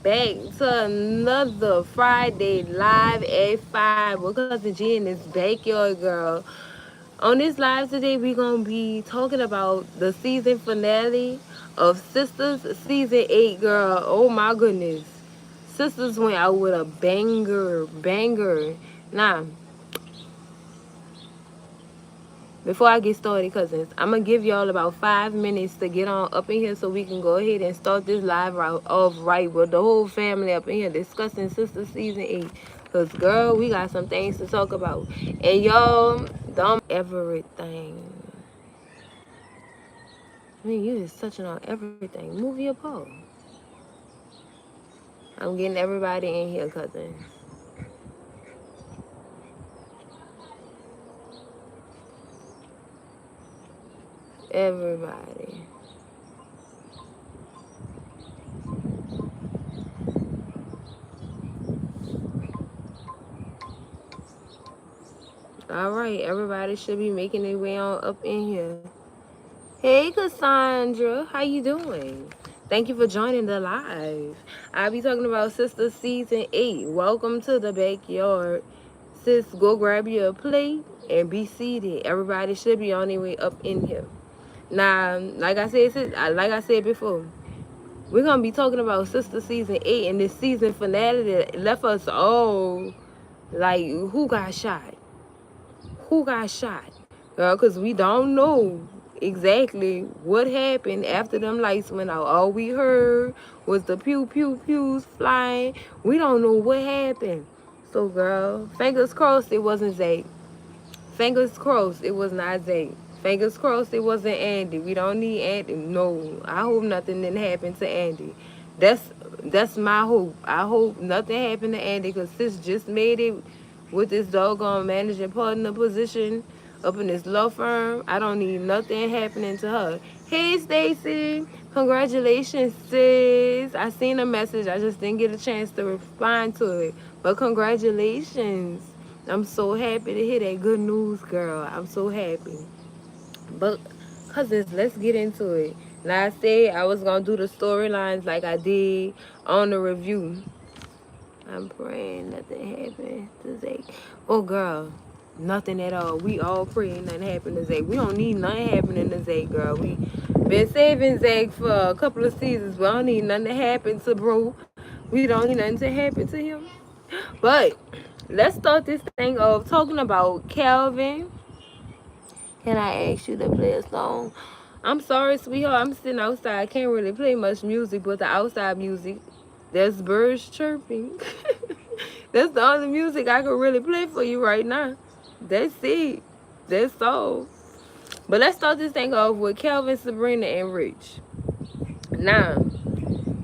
back to another Friday live at 5 with Cousin G and this backyard girl. On this live today, we're going to be talking about the season finale of Sisters Season 8, girl. Oh my goodness. Sisters went out with a banger. Nah, before I get started, cousins, I'm going to give y'all about 5 minutes to get on up in here so we can go ahead and start this live off right with the whole family up in here discussing Sister Season 8. Because, girl, we got some things to talk about. And y'all, don't everything. I mean, you just touching on everything. Move your paw. I'm getting everybody in here, cousins. Everybody. All right, everybody should be making their way on up in here. Hey, Cassandra, how you doing? Thank you for joining the live. I'll be talking about Sister Season 8. Welcome to the backyard. Sis, go grab your plate and be seated. Everybody should be on their way up in here. Now, like I said before, we're gonna be talking about Sister Season 8 and this season finale that left us all like, who got shot? Who got shot? Girl, because we don't know exactly what happened after them lights went out. All we heard was the pews flying. We don't know what happened. So, girl, fingers crossed it wasn't Zay. Fingers crossed it was not Zay. Fingers crossed it wasn't Andy. We don't need Andy. No, I hope nothing didn't happen to Andy. That's my hope. I hope nothing happened to Andy because sis just made it with this doggone managing partner position up in this law firm. I don't need nothing happening to her. Hey, Stacy. Congratulations, sis. I seen a message. I just didn't get a chance to respond to it. But congratulations. I'm so happy to hear that good news, girl. I'm so happy. But, cousins, let's get into it. Now, I said I was going to do the storylines like I did on the review. I'm praying nothing happened to Zach. Oh, girl, nothing at all. We all praying nothing happened to Zach. We don't need nothing happening to Zach, girl. We been saving Zach for a couple of seasons. We don't need nothing to happen to bro. We don't need nothing to happen to him. But let's start this thing off talking about Calvin. Can I ask you to play a song? I'm sorry, sweetheart. I'm sitting outside. I can't really play much music, but the outside music, there's birds chirping. That's the only music I can really play for you right now. That's it. That's all. But let's start this thing off with Calvin, Sabrina, and Rich. Now,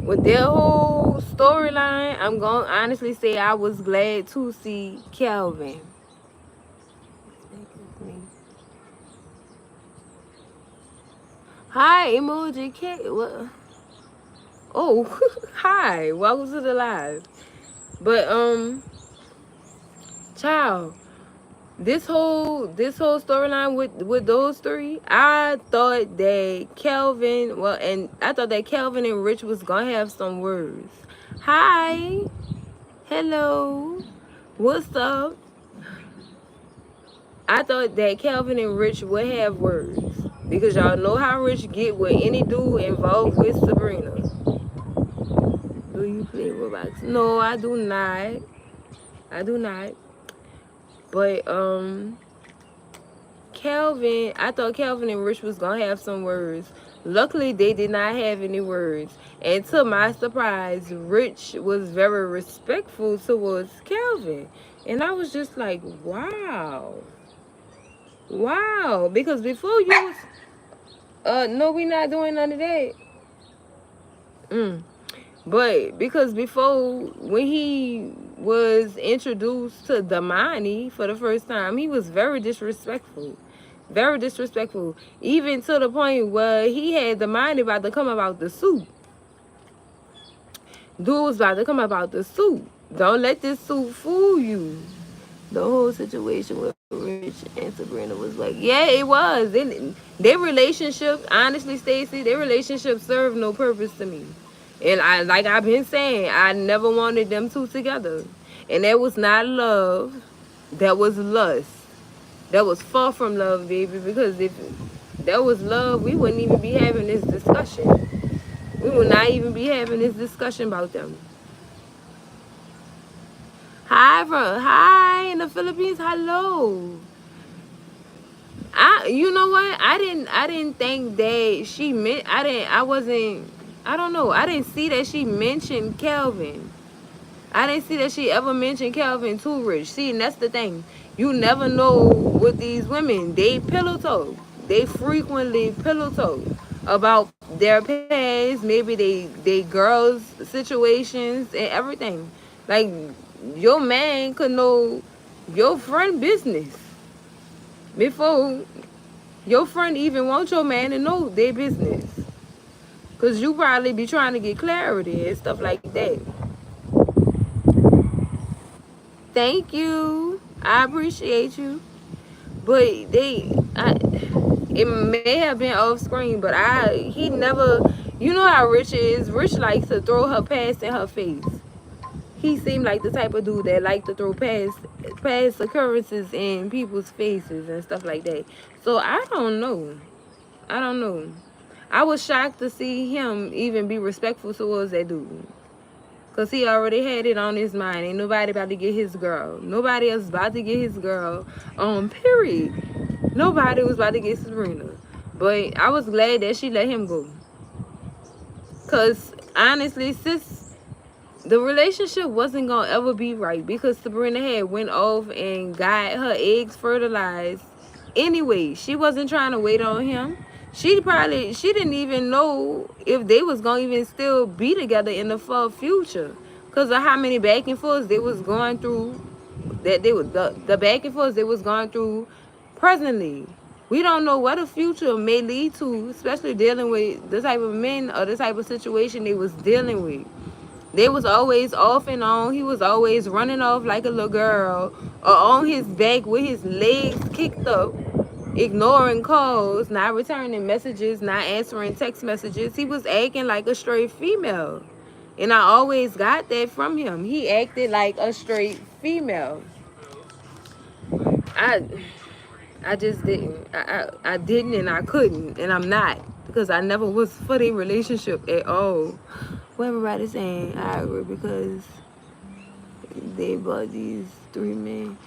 with their whole storyline, I'm going to honestly say I was glad to see Calvin. Hi, emoji cat. What? Oh, hi. Welcome to the live. But child, this whole storyline with those three, I thought that Calvin and Rich was gonna have some words. Hi, hello, what's up? I thought that Calvin and Rich would have words because y'all know how Rich get with any dude involved with Sabrina. Do you play Roblox? No, I do not. I do not. But Calvin, I thought Calvin and Rich was gonna have some words. Luckily, they did not have any words. And to my surprise, Rich was very respectful towards Calvin. And I was just like, wow. Wow. Because before you was, no, we not doing none of that. But because before, when he was introduced to Damani for the first time, he was very disrespectful. Very disrespectful. Even to the point where he had Damani about to come about the suit. Dude was about to come about the suit. Don't let this suit fool you. The whole situation with Rich and Sabrina was like, yeah, it was. Their relationship, honestly, Stacey, their relationship served no purpose to me. And like I've been saying, I never wanted them two together. And that was not love. That was lust. That was far from love, baby. Because if that was love, we wouldn't even be having this discussion. We would not even be having this discussion about them. Hi in the Philippines. Hello. You know what? I didn't think that she meant. I don't know. I didn't see that she mentioned Kelvin. I didn't see that she ever mentioned Calvin Too Rich. See, and that's the thing. You never know with these women. They pillow talk. They frequently pillow talk about their past, maybe they girls' situations and everything. Like your man could know your friend business before your friend even wants your man to know their business. Cause you probably be trying to get clarity and stuff like that. Thank you. I appreciate you. But it may have been off screen, but he never, you know how Rich is. Rich likes to throw her past in her face. He seemed like the type of dude that liked to throw past occurrences in people's faces and stuff like that. So I don't know. I was shocked to see him even be respectful towards that dude. Because he already had it on his mind. Ain't nobody about to get his girl. Nobody else about to get his girl. Period. Nobody was about to get Sabrina. But I was glad that she let him go. Because, honestly, sis, the relationship wasn't going to ever be right. Because Sabrina had went off and got her eggs fertilized. Anyway, she wasn't trying to wait on him. She didn't even know if they was going to even still be together in the far future. Because of how many back and forths they was going through. The back and forths they was going through presently. We don't know what the future may lead to, especially dealing with the type of men or the type of situation they was dealing with. They was always off and on. He was always running off like a little girl or on his back with his legs kicked up, ignoring calls, not returning messages, not answering text messages. He was acting like a straight female. And I always got that from him. He acted like a straight female. I just didn't. I didn't and I couldn't. And I'm not. Because I never was for the relationship at all. What everybody's saying, I agree, because they bought these 3 men.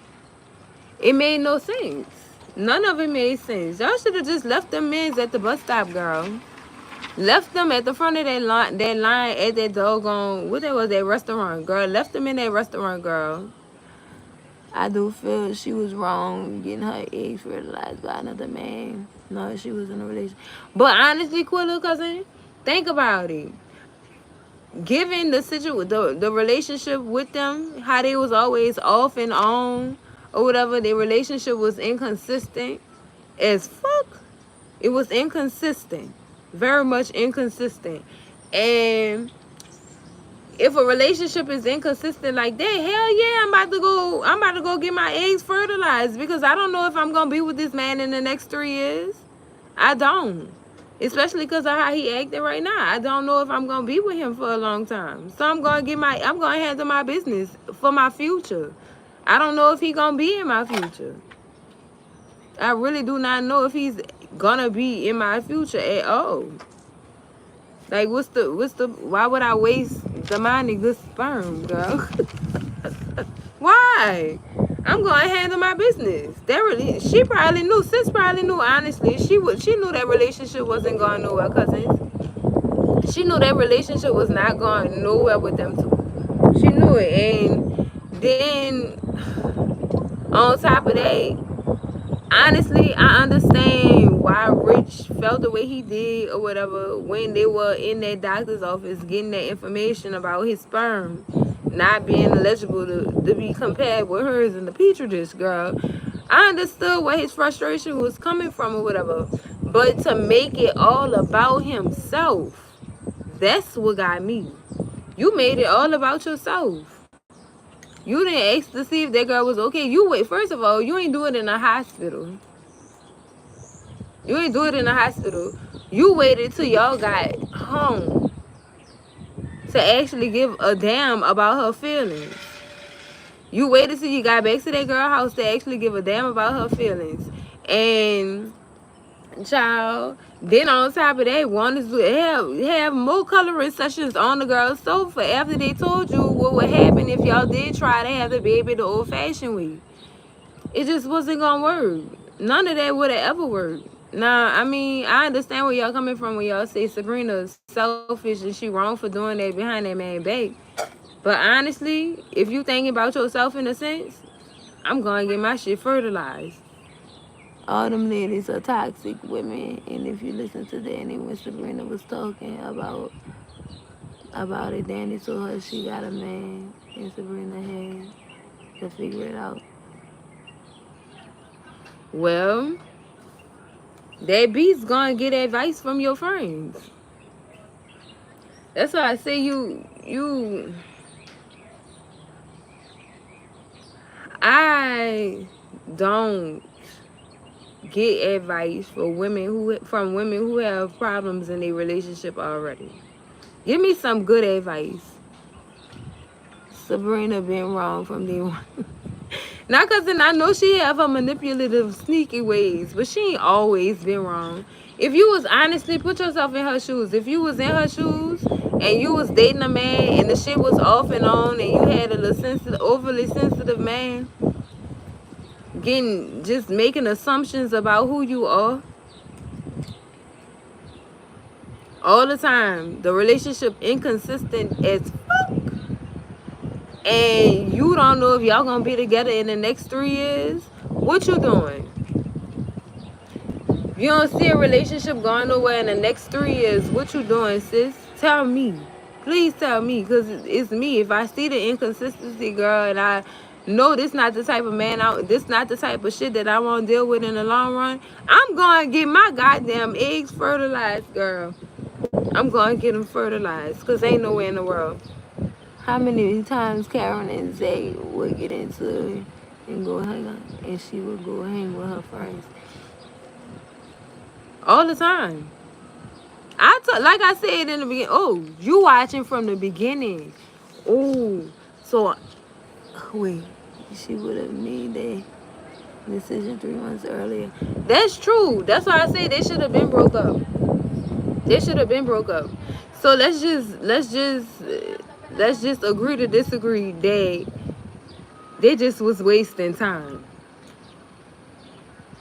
It made no sense. None of it made sense. Y'all should have just left them men at the bus stop, girl. Left them at the front of that line at that doggone, what that was, that restaurant, girl. Left them in that restaurant, girl. I do feel she was wrong getting her eggs fertilized by another man. No, she was in a relationship. But honestly, Quilla, cousin, think about it. Given the relationship with them, how they was always off and on or whatever, their relationship was inconsistent as fuck. It was inconsistent, very much inconsistent. And if a relationship is inconsistent like that, hell yeah, I'm about to go get my eggs fertilized, because I don't know if I'm gonna be with this man in the next 3 years. I don't. Especially because of how he acting right now. I don't know if I'm going to be with him for a long time. So I'm going to handle my business for my future. I don't know if he's going to be in my future. I really do not know if he's going to be in my future at all. Like, why would I waste the mighty good sperm, girl? Why? I'm going to handle my business. She probably knew. Sis probably knew, honestly. She knew that relationship wasn't going nowhere, cousins. She knew that relationship was not going nowhere with them two. She knew it. And then, on top of that, honestly, I understand why Rich felt the way he did or whatever when they were in that doctor's office getting that information about his sperm not being eligible to be compared with hers in the petri dish, girl. I understood where his frustration was coming from or whatever. But to make it all about himself, that's what got me. You made it all about yourself. You didn't ask to see if that girl was okay. First of all, you ain't do it in a hospital. You waited till y'all got home. to actually give a damn about her feelings. You waited till you got back to that girl house to actually give a damn about her feelings. And child, then on top of that, wanted to have more coloring sessions on the girl's sofa after they told you what would happen if y'all did try to have the baby the old-fashioned way. It just wasn't gonna work. None of that would have ever worked. Nah, I mean, I understand where y'all coming from when y'all say Sabrina's selfish and she wrong for doing that behind that man back. But honestly, if you thinking about yourself in a sense, I'm gonna get my shit fertilized. All them ladies are toxic women, and if you listen to Danny when Sabrina was talking about it, Danny told her she got a man, and Sabrina had to figure it out. Well, that beat's gonna get advice from your friends. That's why I say I don't get advice from women who have problems in their relationship already. Give me some good advice. Sabrina been wrong from day one. Not because I know she have her manipulative, sneaky ways, but she ain't always been wrong. If you was honestly, put yourself in her shoes. If you was in her shoes and you was dating a man and the shit was off and on and you had a little overly sensitive man, just making assumptions about who you are all the time, the relationship inconsistent as fuck, and you don't know if y'all gonna be together in the next 3 years, what you doing? If you don't see a relationship going nowhere in the next 3 years, what you doing, sis? Tell me. Please tell me, because it's me. If I see the inconsistency, girl, and I know this not the type of man, this not the type of shit that I want to deal with in the long run, I'm going to get my goddamn eggs fertilized, girl. I'm going to get them fertilized, because ain't nowhere in the world. How many times Karen and Zay would get into it and go hang out, and she would go hang with her friends? All the time. Like I said in the beginning, oh, you watching from the beginning. Oh, so, wait, she would have made that decision 3 months earlier. That's true. That's why I say they should have been broke up. They should have been broke up. So let's just agree to disagree that they just was wasting time.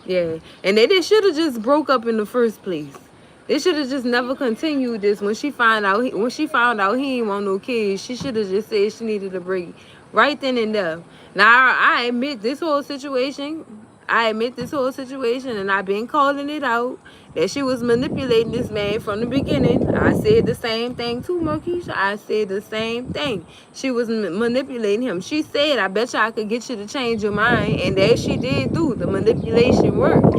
Yeah, and they should have just broke up in the first place. They should have just never continued this. When she found out he ain't want no kids, she should have just said she needed a break right then and there. Now I admit this whole situation. And I've been calling it out that she was manipulating this man from the beginning. I said the same thing too, Marquisha. I said the same thing. She was manipulating him. She said, "I bet you I could get you to change your mind," and that she did do. The manipulation worked.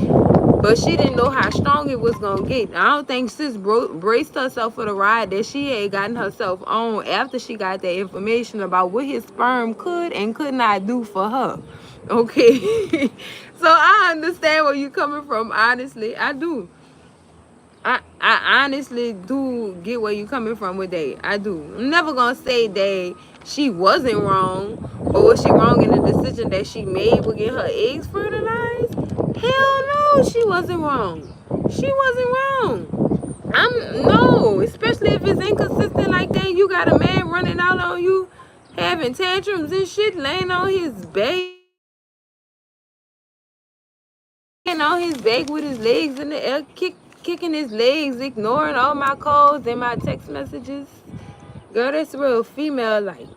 But she didn't know how strong it was going to get. I don't think sis braced herself for the ride that she had gotten herself on after she got that information about what his sperm could and could not do for her. Okay? So I understand where you're coming from, honestly. I do. I honestly do get where you're coming from with that. I do. I'm never going to say that she wasn't wrong, or was she wrong in the decision that she made with getting her eggs fertilized? Hell no, she wasn't wrong. She wasn't wrong. No, especially if it's inconsistent like that. You got a man running out on you, having tantrums and shit, laying on his back. On his back with his legs in the air, kicking his legs, ignoring all my calls and my text messages. Girl, that's real female like.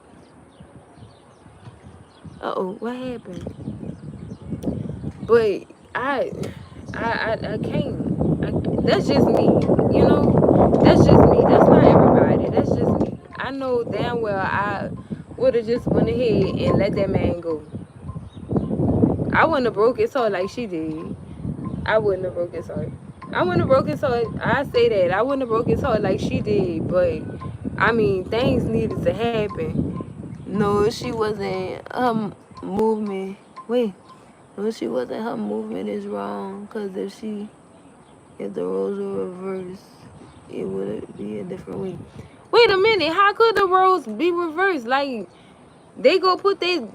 Uh-oh, what happened? But I can't. That's just me, you know? That's just me. That's not everybody. That's just me. I know damn well I would have just went ahead and let that man go. I wouldn't have broke his heart like she did. I wouldn't have broke his heart. I wouldn't have broke his heart. I say that. I wouldn't have broke his heart like she did. But, I mean, things needed to happen. No, she wasn't. Her movement. Wait. No, she wasn't. Her movement is wrong. Because if the roles were reversed, it would be a different way. Wait a minute. How could the roles be reversed? Like, they go put they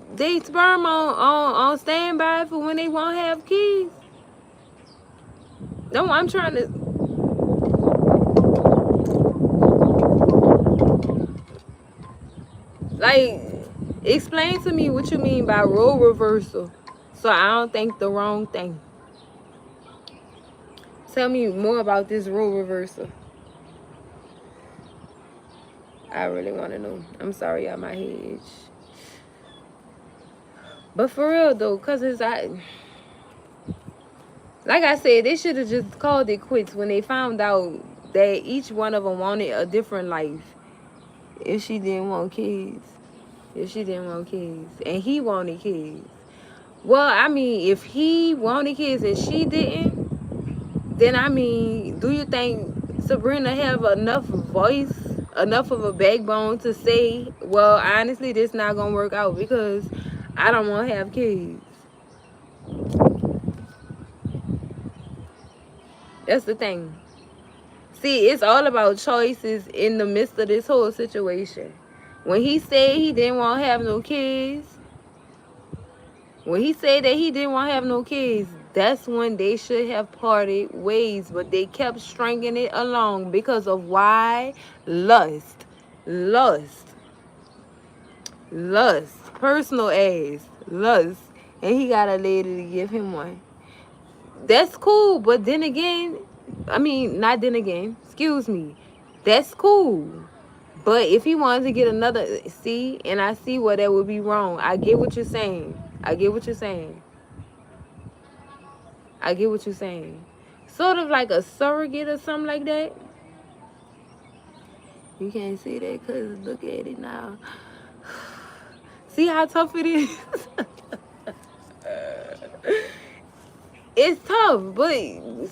sperm on standby for when they won't have kids? No, I'm trying to... Like, explain to me what you mean by role reversal, so I don't think the wrong thing. Tell me more about this role reversal. I really want to know. I'm sorry, y'all, my head itch. But for real though, cousins, like I said, they should have just called it quits when they found out that each one of them wanted a different life. If she didn't want kids. If she didn't want kids. And he wanted kids. Well, I mean, if he wanted kids and she didn't, then I mean, do you think Sabrina have enough voice, enough of a backbone to say, well, honestly, this not gonna work out because I don't want to have kids? That's the thing. See, it's all about choices in the midst of this whole situation. When he said he didn't want to have no kids, that's when they should have parted ways. But they kept stringing it along because of why? Lust. Personal ass. Lust. And he got a lady to give him one. That's cool, but then again, I mean, not then again, excuse me. That's cool. But if he wanted to get another, see, and I see where that would be wrong. I get what you're saying. Sort of like a surrogate or something like that. You can't see that because look at it now. See how tough it is? It's tough, but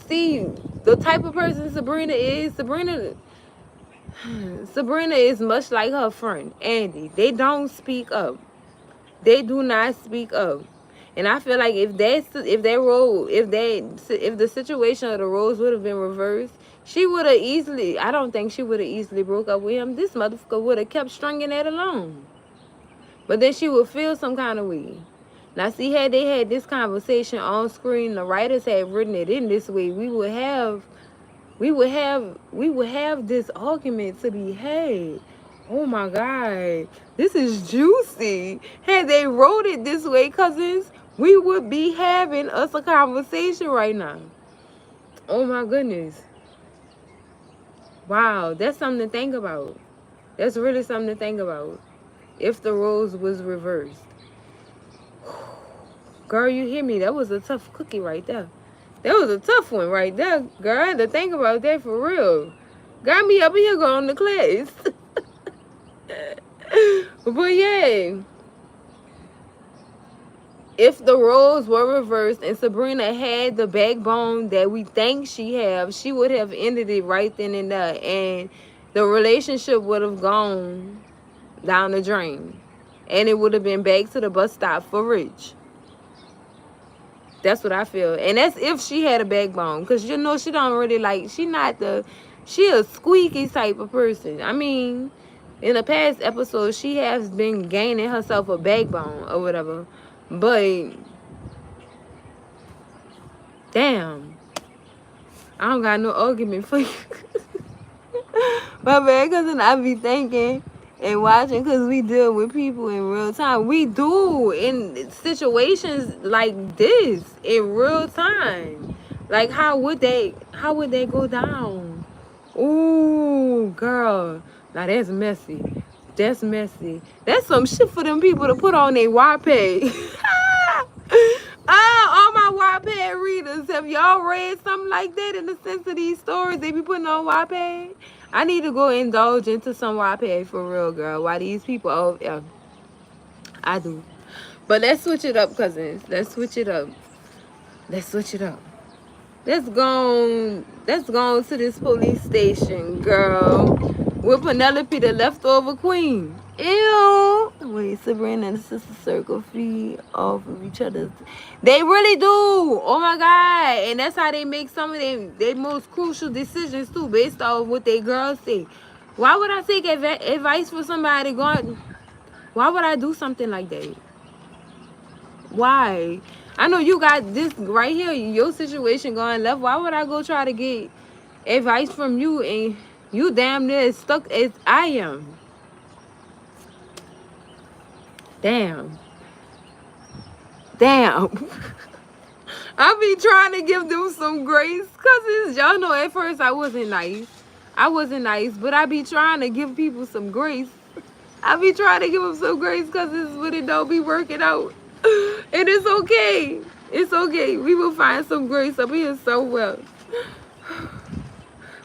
see, the type of person Sabrina is much like her friend Andy. They don't speak up. They do not speak up. And I feel like if the situation of the roles would have been reversed, she would have easily, I don't think she would have easily broke up with him. This motherfucker would have kept stringing that along. But then she would feel some kind of way. Now, see, had they had this conversation on screen, the writers had written it in this way, we would have this argument to be had. Oh my God, this is juicy. Had they wrote it this way, cousins, we would be having us a conversation right now. Oh my goodness. Wow, that's something to think about. That's really something to think about. If the roles was reversed. Girl, you hear me? That was a tough cookie right there. That was a tough one right there. Girl, I had to think about that for real. Got me up in here going to class. But yeah. If the roles were reversed and Sabrina had the backbone that we think she have, she would have ended it right then and there. And the relationship would have gone down the drain. And it would have been back to the bus stop for Rich. That's what I feel. And that's if she had a backbone. Because, you know, she don't really like... She a squeaky type of person. I mean, in the past episodes, she has been gaining herself a backbone or whatever. But... damn. I don't got no argument for you. My bad, cousin, I be thinking... and watching, because we deal with people in real time. We do in situations like this in real time. Like, how would they go down? Ooh, girl. Now that's messy. That's some shit for them people to put on their Wattpad. All my Wattpad readers, have y'all read something like that in the sense of these stories they be putting on Wattpad? I need to go indulge into some Wattpad for real, girl. Why these people... oh, yeah. I do. But let's switch it up, cousins. Let's go to this police station, girl. With Penelope, the leftover queen. Ew. Wait, Sabrina and the sister circle feed off of each other. They really do. Oh my God. And that's how they make some of their most crucial decisions too, based off what they girls say. Why would I take advice from somebody going? Why would I do something like that? Why? I know you got this right here, your situation going left. Why would I go try to get advice from you and you damn near as stuck as I am? Damn. Damn. I be trying to give them some grace, cause y'all know at first I wasn't nice. But I be trying to give people some grace. I be trying to give them some grace, cause it's when it don't be working out. And it's okay. It's okay. We will find some grace up here somewhere.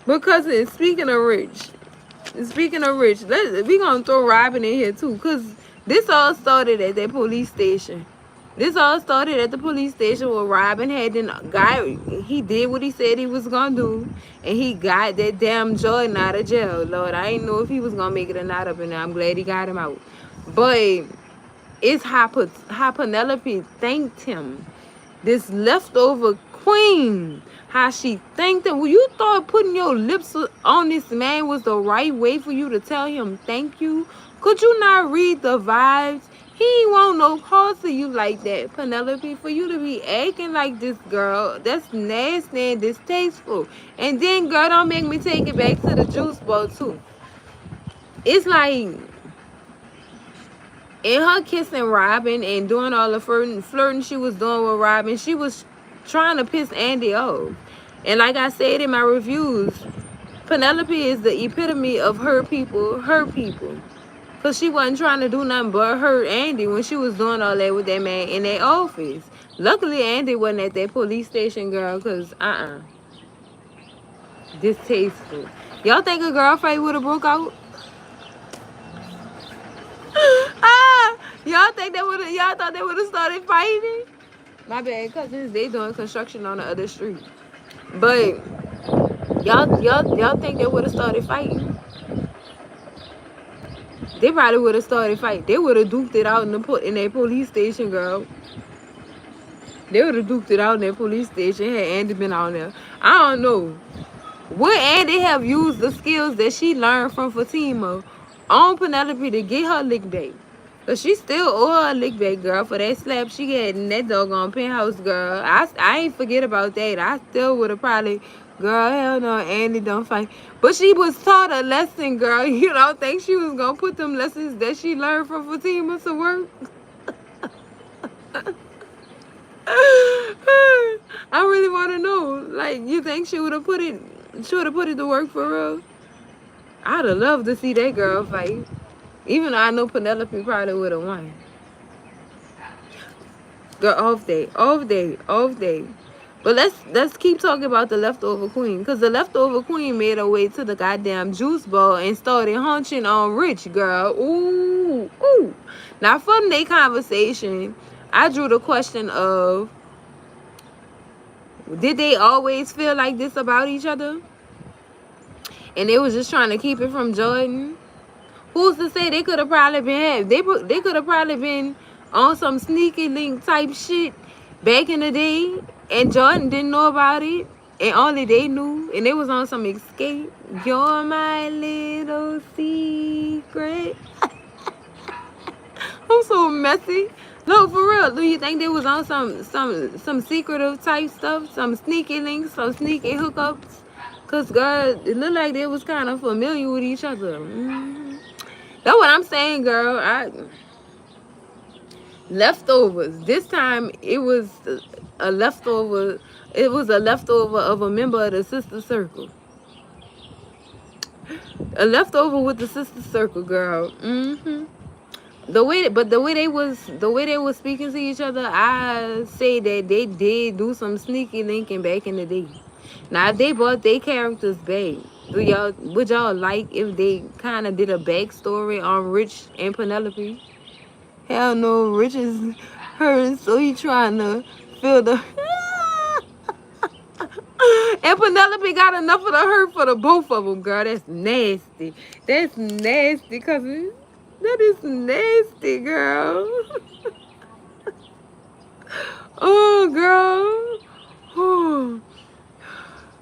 Because speaking of rich, we gonna throw Robin in here too, cause this all started at that police station. This all started at the police station where Robin had he did what he said he was gonna do, and he got that damn Jordan out of jail. Lord, I ain't know if he was gonna make it or not up in there. I'm glad he got him out. But it's how Penelope thanked him. This leftover queen, how she thanked him. Well, you thought putting your lips on this man was the right way for you to tell him thank you? Could you not read the vibes? He ain't want no parts of you like that, Penelope. For you to be acting like this, girl, that's nasty and distasteful. And then, girl, don't make me take it back to the juice bowl, too. It's like, in her kissing Robin and doing all the flirting she was doing with Robin, she was trying to piss Andy off. And like I said in my reviews, Penelope is the epitome of her people. Because she wasn't trying to do nothing but hurt Andy when she was doing all that with that man in their office. Luckily, Andy wasn't at that police station, girl, because, distasteful. Y'all think a girl fight would have broke out? Y'all thought they would have started fighting? My bad, cousins, they doing construction on the other street. But y'all think they would have started fighting? They probably would have started fighting. They would have duked it out in their police station, girl. They would have duked it out in their police station had Andy been on there. I don't know. Would Andy have used the skills that she learned from Fatima on Penelope to get her lick back? Because she still owe her a lick back, girl, for that slap she had in that doggone penthouse, girl. I ain't forget about that. I still would have probably... Girl, hell no, Andy don't fight. But she was taught a lesson, girl. You don't think she was going to put them lessons that she learned from Fatima to work? I really want to know. Like, you think she would have put it to work for real? I'd have loved to see that girl fight. Even though I know Penelope probably would have won. Girl, off day. But let's keep talking about the leftover queen. Because the leftover queen made her way to the goddamn juice bowl and started hunching on Rich, girl. Ooh. Now, from their conversation, I drew the question of, did they always feel like this about each other? And they was just trying to keep it from Jordan? Who's to say they could have probably been, they could have probably been on some sneaky link type shit back in the day, and Jordan didn't know about it, and only they knew, and they was on some escape. You're my little secret. I'm so messy. No, for real. Do you think they was on some secretive type stuff, some sneaky links, some sneaky hookups? Cause girl, it looked like they was kind of familiar with each other. That's what I'm saying, girl. Leftovers. This time it was a leftover. It was a leftover of a member of the sister circle. A leftover with the sister circle, girl. The way they was speaking to each other, I say that they did do some sneaky linking back in the day. Now, if they brought their characters back, would y'all like if they kind of did a backstory on Rich and Penelope? Hell no, Rich is hurt, so he trying to feel the... And Penelope got enough of the hurt for the both of them, girl. That's nasty. That's nasty, cousin. That is nasty, girl. Oh, girl. Oh.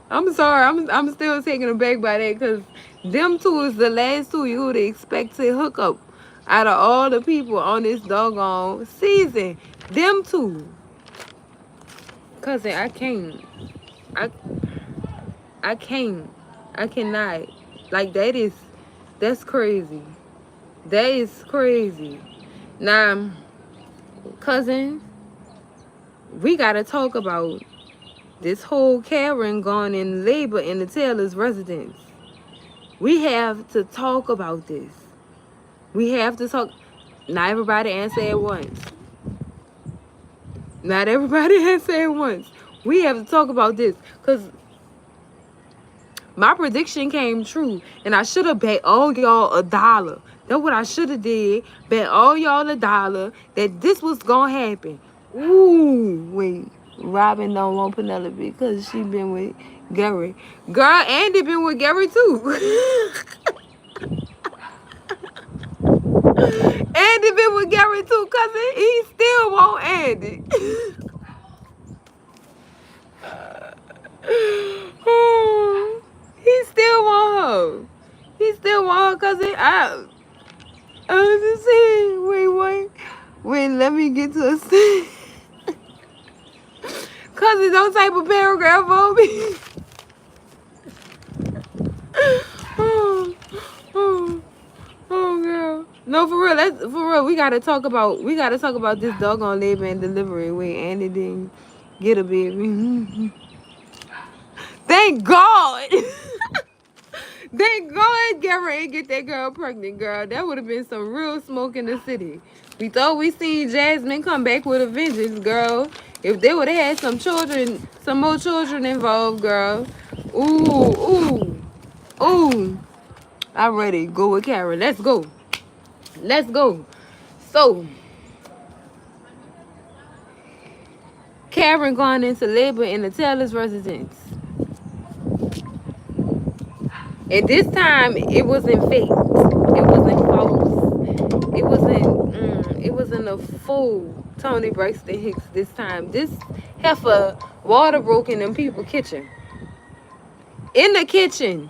I'm sorry. I'm still taken aback by that because them two is the last two you would expect to hook up out of all the people on this doggone season. Them two. Cousin, I can't. I I can't. I cannot. Like that's crazy. That is crazy. Now, cousin, we gotta talk about this whole Karen gone in labor in the Taylor's residence. We have to talk about this. We have to talk. Not everybody answer at once. Not everybody answer at once. We have to talk about this because my prediction came true, and I should have bet all y'all $1. That's what I should have did. Bet all y'all $1 that this was gonna happen. Ooh, wait. Robin don't want Penelope because she been with Gary. Girl, Andy been with Gary too. Andy been with Gary too, cousin. He still want Andy. He still want her. He still want her, cousin. I was just saying, wait, let me get to a thing. Cousin, don't type a paragraph on me. Oh, girl. No, for real. We gotta talk about this doggone labor and delivery. Wait, Andy didn't get a baby. Thank God. Thank God Gary ain't get that girl pregnant, girl. That would have been some real smoke in the city. We thought we seen Jasmine come back with a vengeance, girl. If they would have had some more children involved, girl. Ooh. I'm ready. Go with Karen. Let's go. So, Karen gone into labor in the Taylor's residence. And this time, it wasn't fake. It wasn't false. It wasn't a full Tony Braxton Hicks this time. This heifer water broke in them people's kitchen. In the kitchen.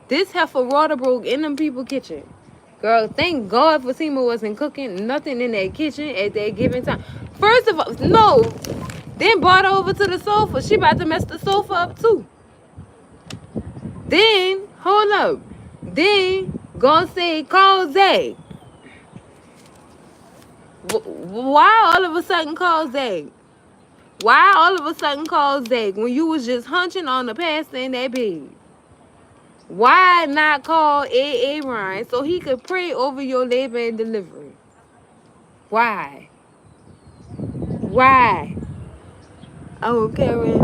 This heifer water broke in them people's kitchen. Girl, thank God Fatima wasn't cooking nothing in that kitchen at that given time. First of all, no. Then brought her over to the sofa. She about to mess the sofa up too. Then, hold up. Then, gonna say, call Zach. Why all of a sudden call Zach? Why all of a sudden call Zach when you was just hunching on the pastor in that bed? Why not call A.A. Ryan so he could pray over your labor and delivery? Why? Oh, Karen,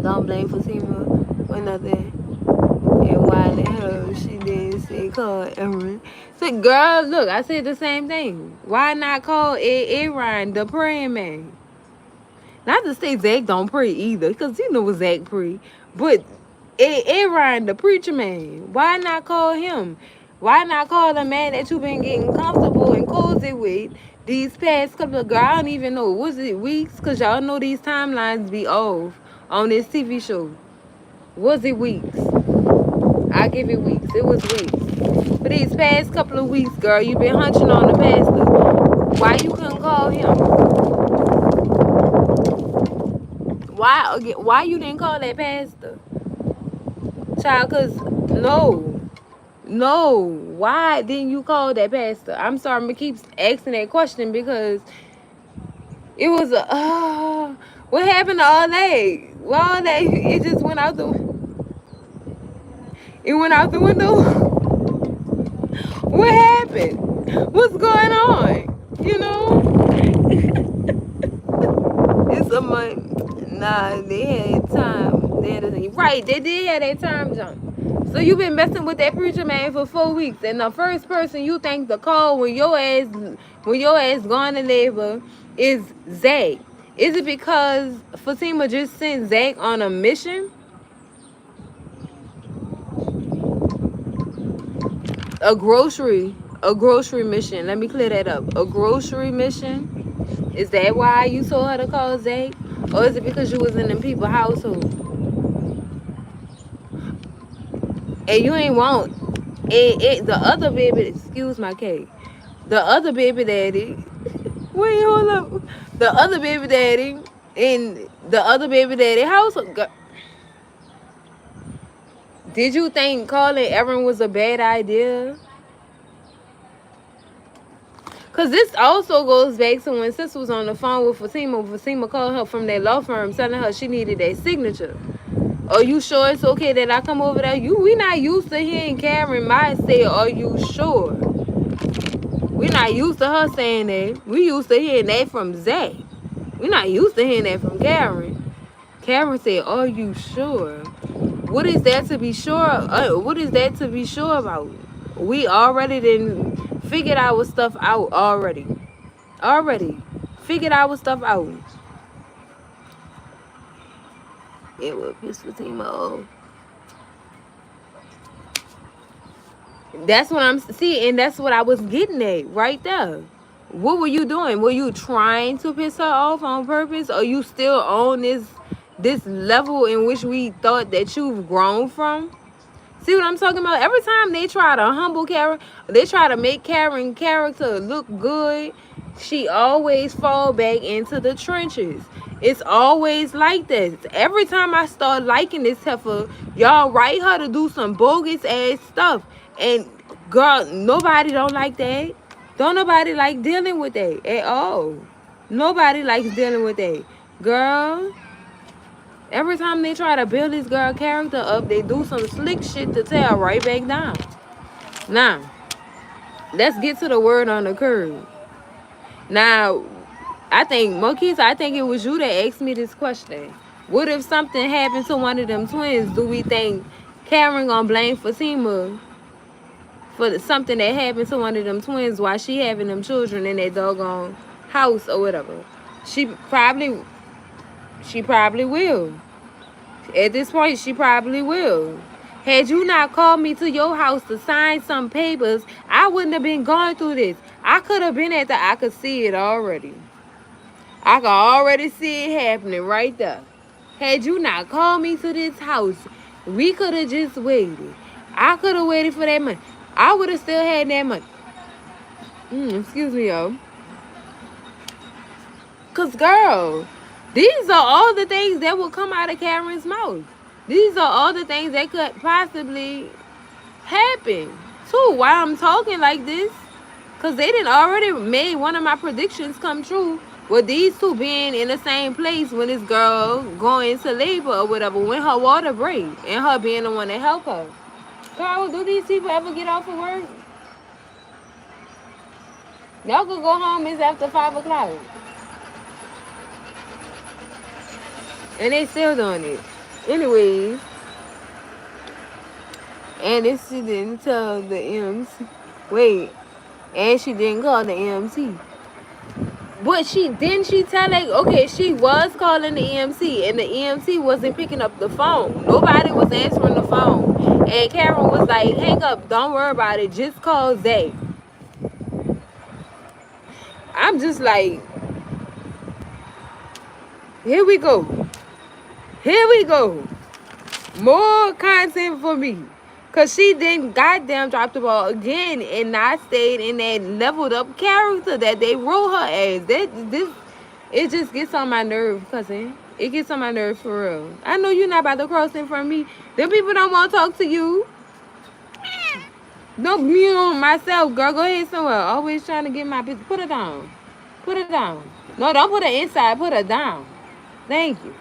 don't blame Fatima for nothing. And why the hell she didn't say call Aaron? So, girl, look, I said the same thing. Why not call A.A. Ryan, the praying man? Not to say Zach don't pray either, because you know Zach pray. But A.A. Ryan, the preacher man, why not call him? Why not call the man that you've been getting comfortable and cozy with these past couple of, girl, I don't even know. Was it weeks? Because y'all know these timelines be off on this TV show. Was it weeks? I give it weeks. It was weeks. For these past couple of weeks, girl, you've been hunching on the pastor. Why you couldn't call him? Why you didn't call that pastor? Child, because no. Why didn't you call that pastor? I'm sorry, I'm going to keep asking that question because it was what happened to all that? Well, all that, it just went out the window. What happened? What's going on? You know? It's a month. Nah, they had time. Right, they did have that time jump. So you been messing with that preacher man for 4 weeks, and the first person you think to call when your ass gone to labor is Zach. Is it because Fatima just sent Zach on a mission? A grocery mission. Let me clear that up. A grocery mission? Is that why you told her to call Zach? Or is it because you was in them people's household? And you ain't want the other baby, excuse my cake. The other baby daddy. Wait, hold up. The other baby daddy in the other baby daddy household. Did you think calling Erin was a bad idea? Because this also goes back to when Sis was on the phone with Fatima. Fatima called her from that law firm telling her she needed that signature. Are you sure it's okay that I come over there? We not used to hearing Karen Maya say, are you sure? We not used to her saying that. We used to hearing that from Zach. We not used to hearing that from Karen. Karen said, are you sure? What is that to be sure? What is that to be sure about? We already didn't figured our stuff out already. Already. Figured our stuff out. It will piss Fatima off. That's what I'm and that's what I was getting at right there. What were you doing? Were you trying to piss her off on purpose? Or you still on this level in which we thought that you've grown from? See what I'm talking about? Every time they try to humble Karen, they try to make Karen's character look good, she always fall back into the trenches. It's always like this. Every time I start liking this heifer, y'all write her to do some bogus ass stuff. And girl, nobody don't like that. Don't nobody like dealing with that at all. Nobody likes dealing with that. Girl, every time they try to build this girl character up, they do some slick shit to tear right back down. Now, let's get to the word on the curb. Now, I think it was you that asked me this question. What if something happened to one of them twins? Do we think Karen gonna blame Fatima for something that happened to one of them twins while she having them children in that doggone house or whatever? She probably will. At this point, she probably will. Had you not called me to your house to sign some papers, I wouldn't have been going through this. I could have been I could see it already. I could already see it happening right there. Had you not called me to this house, we could have just waited. I could have waited for that money. I would have still had that money. Excuse me, yo. Because, girl, these are all the things that will come out of Karen's mouth. These are all the things that could possibly happen, too, while I'm talking like this. Because they didn't already made one of my predictions come true with these two being in the same place when this girl going into labor or whatever, when her water break, and her being the one to help her. Girl, do these people ever get off of work? Y'all could go home, it's after 5 o'clock. And they still doing it. Anyways. And if she didn't tell the MC. Wait. And she didn't call the EMT. But she tell like, okay, she was calling the EMT. And the EMT wasn't picking up the phone. Nobody was answering the phone. And Karen was like, hang up, don't worry about it. Just call Zay. I'm just like, here we go. Here we go. More content for me. Because she then goddamn dropped the ball again and not stayed in that leveled up character that they wrote her as. It just gets on my nerve, cousin. It gets on my nerve for real. I know you're not about to cross in front of me. Them people don't want to talk to you. No, me on myself, girl. Go ahead somewhere. Always trying to get my bitch. Put her down. Put her down. No, don't put her inside. Put her down. Thank you.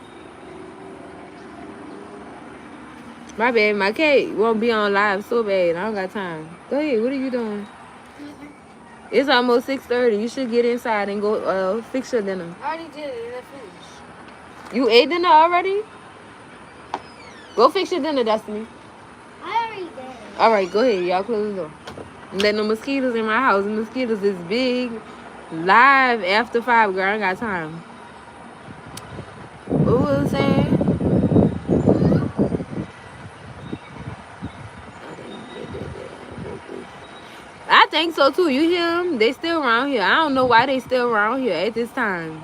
My bad, my cake won't be on live so bad. I don't got time. Go ahead, what are you doing? It's almost 6:30. You should get inside and go fix your dinner. I already did it. I finished. You ate dinner already? Go fix your dinner, Destiny. I already did. Alright, go ahead. Y'all close the door. I'm letting the mosquitoes in my house. The mosquitoes is big. Live after 5, girl. I ain't got time. What was I saying? I think so too. You hear them? They still around here. I don't know why they still around here at this time.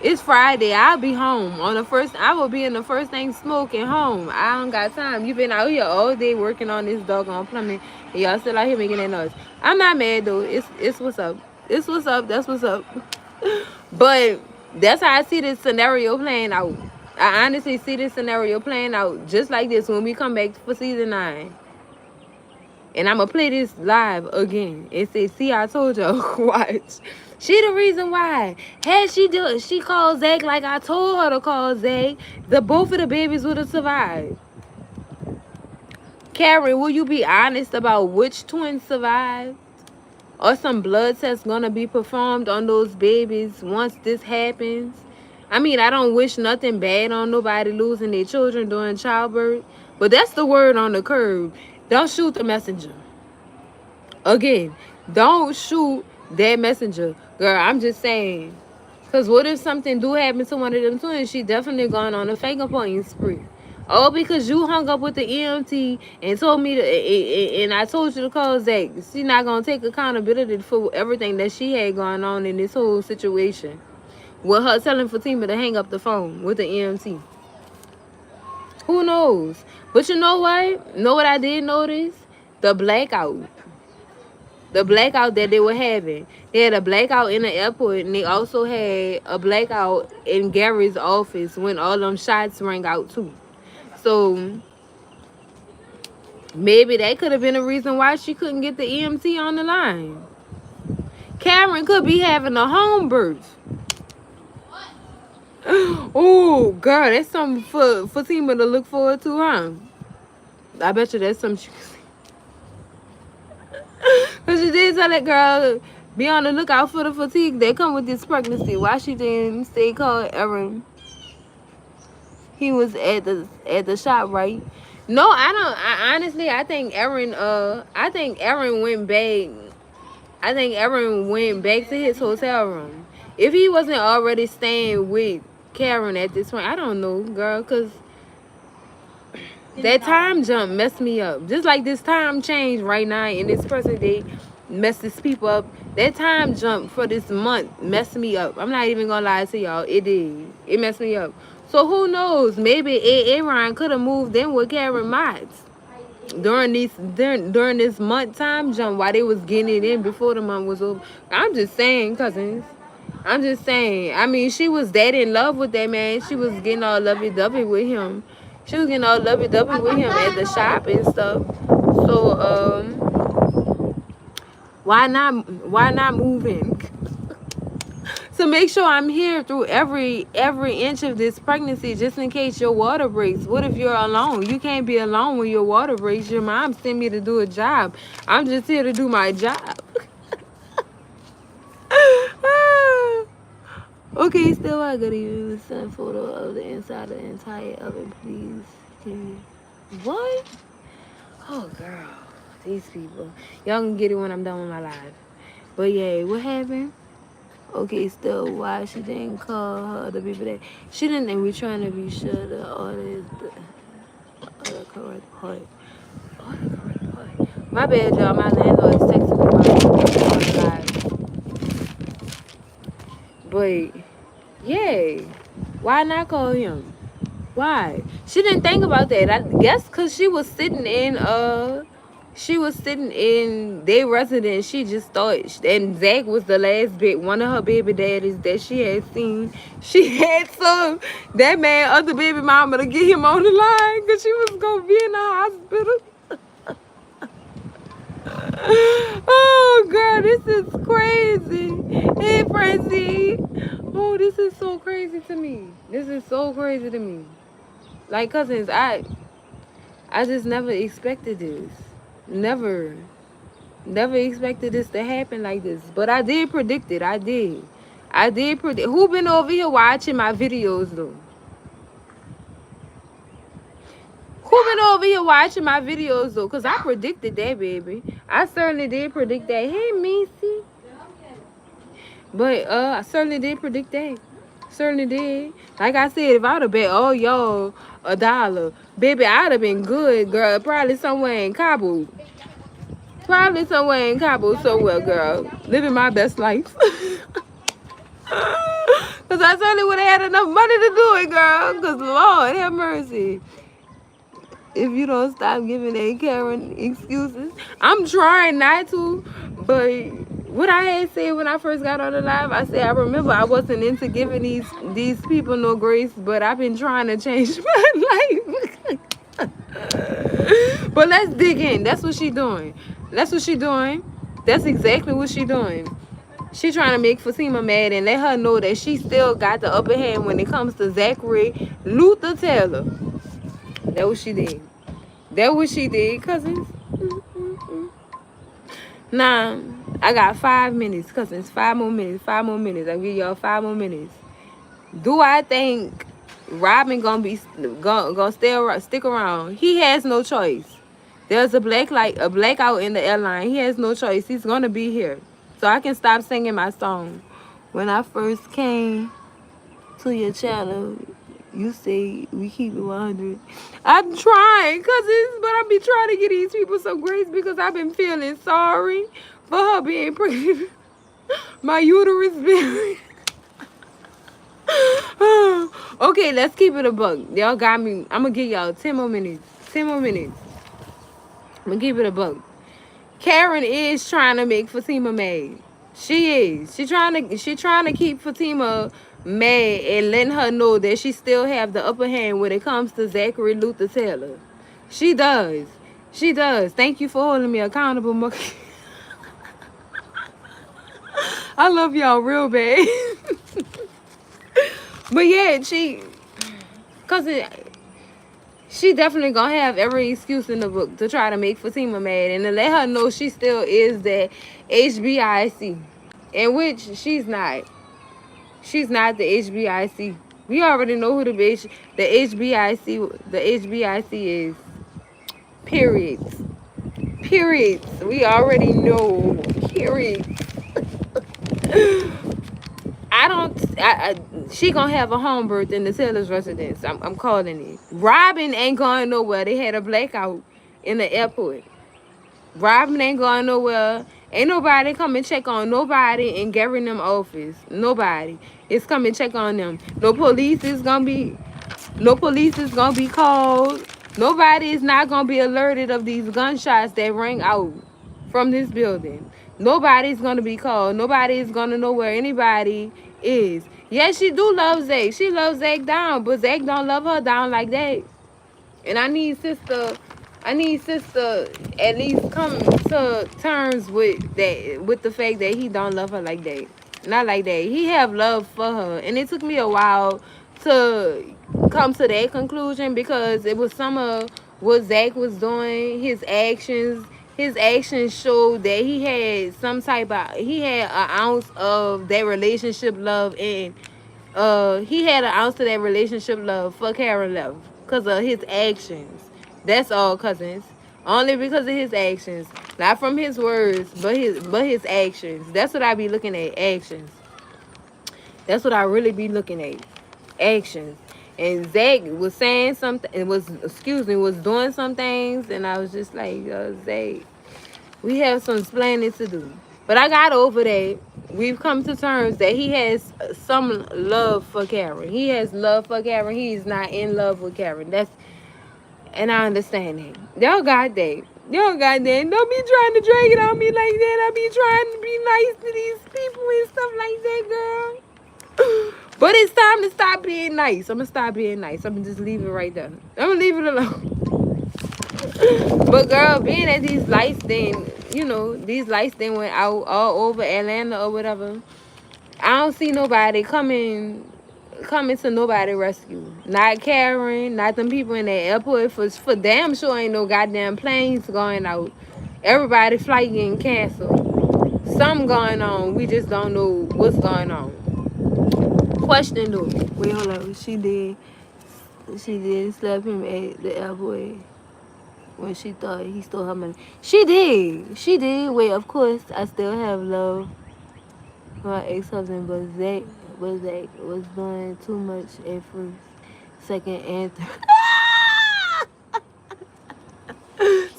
It's Friday. I'll be home on the first. I will be in the first thing smoking home. I don't got time. You been out here all day working on this doggone plumbing, and y'all still out here making that noise. I'm not mad though. It's what's up. It's what's up. That's what's up. But that's how I see this scenario playing out. I honestly see this scenario playing out just like this when we come back for season 9. And I'm gonna play this live again. It says, "See, I told y'all." Watch. She the reason why. Had she called Zach like I told her to call Zach, both of the babies would have survived. Karen, will you be honest about which twin survived? Or some blood tests gonna be performed on those babies once this happens? I mean, I don't wish nothing bad on nobody losing their children during childbirth, but that's the word on the curb. Don't shoot the messenger. Again, don't shoot that messenger. Girl, I'm just saying. Because what if something do happen to one of them twins? She definitely gone on a finger pointing spree. Oh, because you hung up with the EMT and told me to, and I told you to call Zach. She not going to take accountability for everything that she had going on in this whole situation. With her telling Fatima to hang up the phone with the EMT. Who knows? But you know what? Know what I did notice? The blackout. The blackout that they were having. They had a blackout in the airport, and they also had a blackout in Gary's office when all them shots rang out too. So maybe that could have been a reason why she couldn't get the EMT on the line. Karen could be having a home birth. Oh, girl, that's something for Fatima to look forward to, huh? I bet you that's something she could see. Because she did tell that girl, be on the lookout for the fatigue that come with this pregnancy. Why she didn't stay called Aaron? He was at the shop, right? No, I honestly, I think Aaron went back. I think Aaron went back to his hotel room. If he wasn't already staying with Karen at this point, I don't know, girl, because that time jump messed me up. Just like this time change right now in this present day messes people up. That time jump for this month messed me up. I'm not even gonna lie to y'all. It did. It messed me up. So who knows? Maybe Aaron could have moved in with Karen Motts during this month time jump while they was getting it in before the month was over. I'm just saying, cousins. I'm just saying. I mean, she was that in love with that man. She was getting all lovey-dovey with him. She was getting all lovey-dovey with him at the shop and stuff. So, why not move in? So make sure I'm here through every inch of this pregnancy, just in case your water breaks. What if you're alone? You can't be alone when your water breaks. Your mom sent me to do a job. I'm just here to do my job. Okay, still I gotta use send photo of the inside of the entire oven, please. Can you? What? Oh girl, these people. Y'all can get it when I'm done with my live. But yeah, what happened? Okay, still why she didn't call her the people that she didn't, and we trying to be sure the order is the correct part. Order correct part. My bad, y'all. My landlord is texting me about live. But yay, why not call him? Why? She didn't think about that. I guess because she was sitting in their residence. She just thought, and Zach was the last one of her baby daddies that she had seen. She had some that man other baby mama to get him on the line because she was gonna be in the hospital. Oh girl, this is crazy. Hey Francie. Oh, this is so crazy to me. This is so crazy to me. Like, cousins, I just never expected this. Never expected this to happen like this. But I did predict it. I did predict. Who been over here watching my videos though? Who been over here watching my videos though? Because I predicted that, baby. I certainly did predict that. Hey, Missy. But I certainly did predict that. Certainly did. Like I said, if I would have bet all y'all $1, baby, I'd have been good, girl. Probably somewhere in Kabul. Probably somewhere in Kabul somewhere, girl. Living my best life. Because I certainly would have had enough money to do it, girl. Because Lord have mercy. If you don't stop giving that Karen excuses. I'm trying not to, but what I had said when I first got on the live, I said I remember I wasn't into giving these people no grace, but I've been trying to change my life. But let's dig in. That's what she doing. That's what she doing. That's exactly what she doing. She trying to make Fatima mad and let her know that she still got the upper hand when it comes to Zachary Luther Taylor. That what she did. That what she did, cousins. Nah, I got 5 minutes, cousins. 5 more minutes. 5 more minutes. I'll give y'all 5 more minutes. Do I think Robin gonna stick around? He has no choice. There's a blackout in the airline. He has no choice. He's gonna be here. So I can stop singing my song. When I first came to your channel, you say we keep it 100. I'm trying, cousins, but I be trying to get these people some grace because I've been feeling sorry for her being pregnant. My uterus been. Okay, let's keep it a buck. Y'all got me. I'm gonna give y'all 10 more minutes. 10 more minutes. I'm gonna keep it a buck. Karen is trying to make Fatima mad. She is. She trying to keep Fatima mad and letting her know that she still have the upper hand when it comes to Zachary Luther Taylor. She does. She does. Thank you for holding me accountable, monkey. I love y'all real bad. But yeah, cause she definitely gonna have every excuse in the book to try to make Fatima mad and to let her know she still is that HBIC, in which she's not. She's not the HBIC. We already know who the HBIC is. Periods. Periods. We already know. Periods. She gonna have a home birth in the Taylor's residence. I'm calling it. Robin ain't going nowhere. They had a blackout in the airport. Robin ain't going nowhere. Ain't nobody come and check on nobody in Gary them office. Nobody. It's come and check on them. No police is gonna be called. Nobody is not gonna be alerted of these gunshots that rang out from this building. Nobody's gonna be called. Nobody is gonna know where anybody is. Yes, she do love Zach. She loves Zach down, but Zach don't love her down like that. And I need sister at least come to terms with the fact that he don't love her like that. Not like that. He have love for her. And it took me a while to come to that conclusion because it was some of what Zach was doing, his actions showed that he had an ounce of that relationship love and he had an ounce of that relationship love for Karen love because of his actions. That's all, cousins. Only because of his actions. Not from his words, but his actions. That's what I be looking at. Actions. That's what I really be looking at. Actions. And Zach was saying something, was doing some things, and I was just like, Zach, we have some explaining to do. But I got over that. We've come to terms that he has some love for Karen. He has love for Karen. He's not in love with Karen. And I understand that. Y'all got that. Don't be trying to drag it on me like that. I be trying to be nice to these people and stuff like that, girl. But it's time to stop being nice. I'm going to stop being nice. I'm going to just leave it right there. I'm going to leave it alone. But, girl, being at these lights went out all over Atlanta or whatever, I don't see nobody coming to nobody's rescue. Not Karen, not them people in the airport. For damn sure ain't no goddamn planes going out. Everybody flight getting canceled. Something going on. We just don't know what's going on. Question though. Wait, hold up. She did slap him at the airport when she thought he stole her money. She did. Wait, of course, I still have love for my ex-husband, but Zach was doing too much at first, second, and third.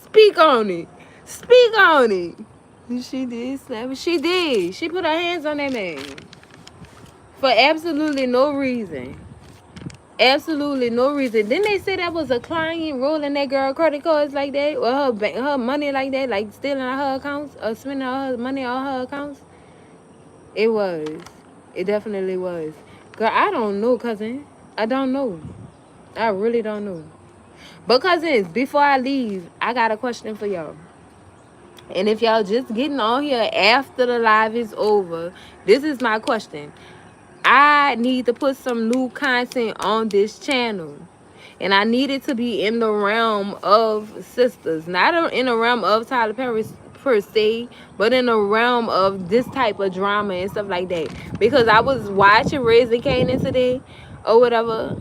Speak on it. She did slap him. She did. She put her hands on that man. For absolutely no reason. Absolutely no reason. Didn't they say that was a client rolling that girl credit cards like that, or her money like that, like stealing out her accounts or spending all her money on her accounts? It was. It definitely was. Girl, I don't know, cousin. I don't know. I really don't know. But cousins, before I leave, I got a question for y'all. And if y'all just getting on here after the live is over, this is my question. I need to put some new content on this channel. And I need it to be in the realm of sisters. Not in the realm of Tyler Perry per se, but in the realm of this type of drama and stuff like that. Because I was watching Raising Kanan today or whatever.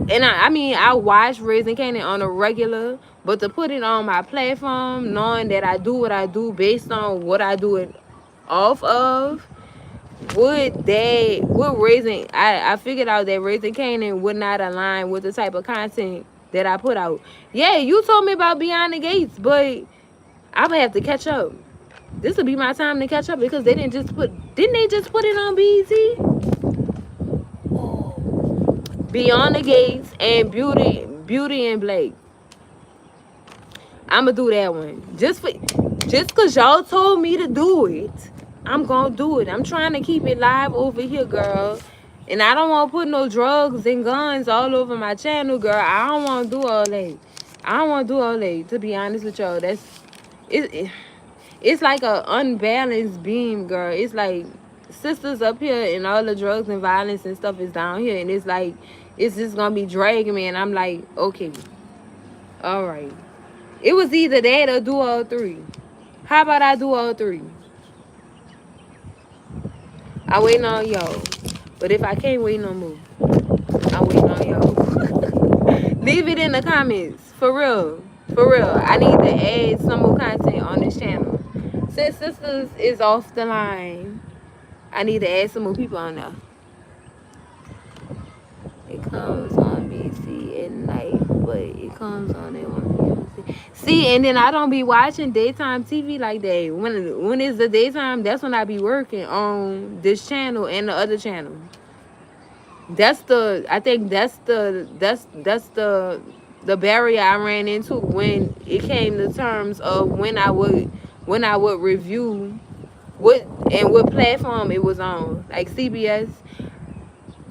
And I watch Raising Kanan on a regular. But to put it on my platform, knowing that I do what I do based on what I do it off of, I figured out that Raising Canaan would not align with the type of content that I put out. Yeah, you told me about Beyond the Gates, but I'm gonna have to catch up. This will be my time to catch up because didn't they just put it on BET? Beyond the Gates and Beauty and Blake. I'ma do that one. Just cause y'all told me to do it. I'm gonna do it. I'm trying to keep it live over here, girl. And I don't want to put no drugs and guns all over my channel, girl. I don't want to do all that. I don't want to do all that, to be honest with y'all. It's like a unbalanced beam, girl. It's like sisters up here and all the drugs and violence and stuff is down here. And it's like, it's just going to be dragging me. And I'm like, okay. All right. It was either that or do all three. How about I do all three? I waiting on y'all. But if I can't wait no more, I'm waiting on y'all. Leave it in the comments. For real. For real. I need to add some more content on this channel. Since Sisters is off the line, I need to add some more people on there. It comes on BC at night, but it comes on at 1 p.m. See, and then I don't be watching daytime TV like that. When it's the daytime, that's when I be working on this channel and the other channel. I think that's the barrier I ran into when it came to terms of when I would review what platform it was on. Like CBS,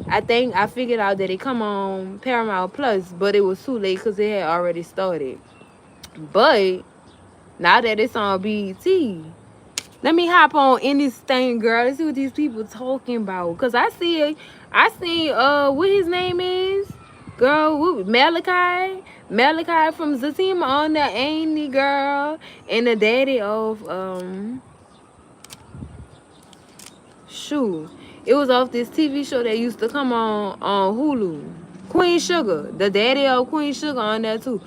I think I figured out that it come on Paramount Plus, but it was too late because it had already started. But now that it's on BET, let me hop on in this thing, girl. Let's see what these people talking about. Cause I see what his name is, girl. Malachi from Zatima on the ain't he, girl, and the daddy of shoot. It was off this TV show that used to come on Hulu. Queen Sugar. The daddy of Queen Sugar on there too.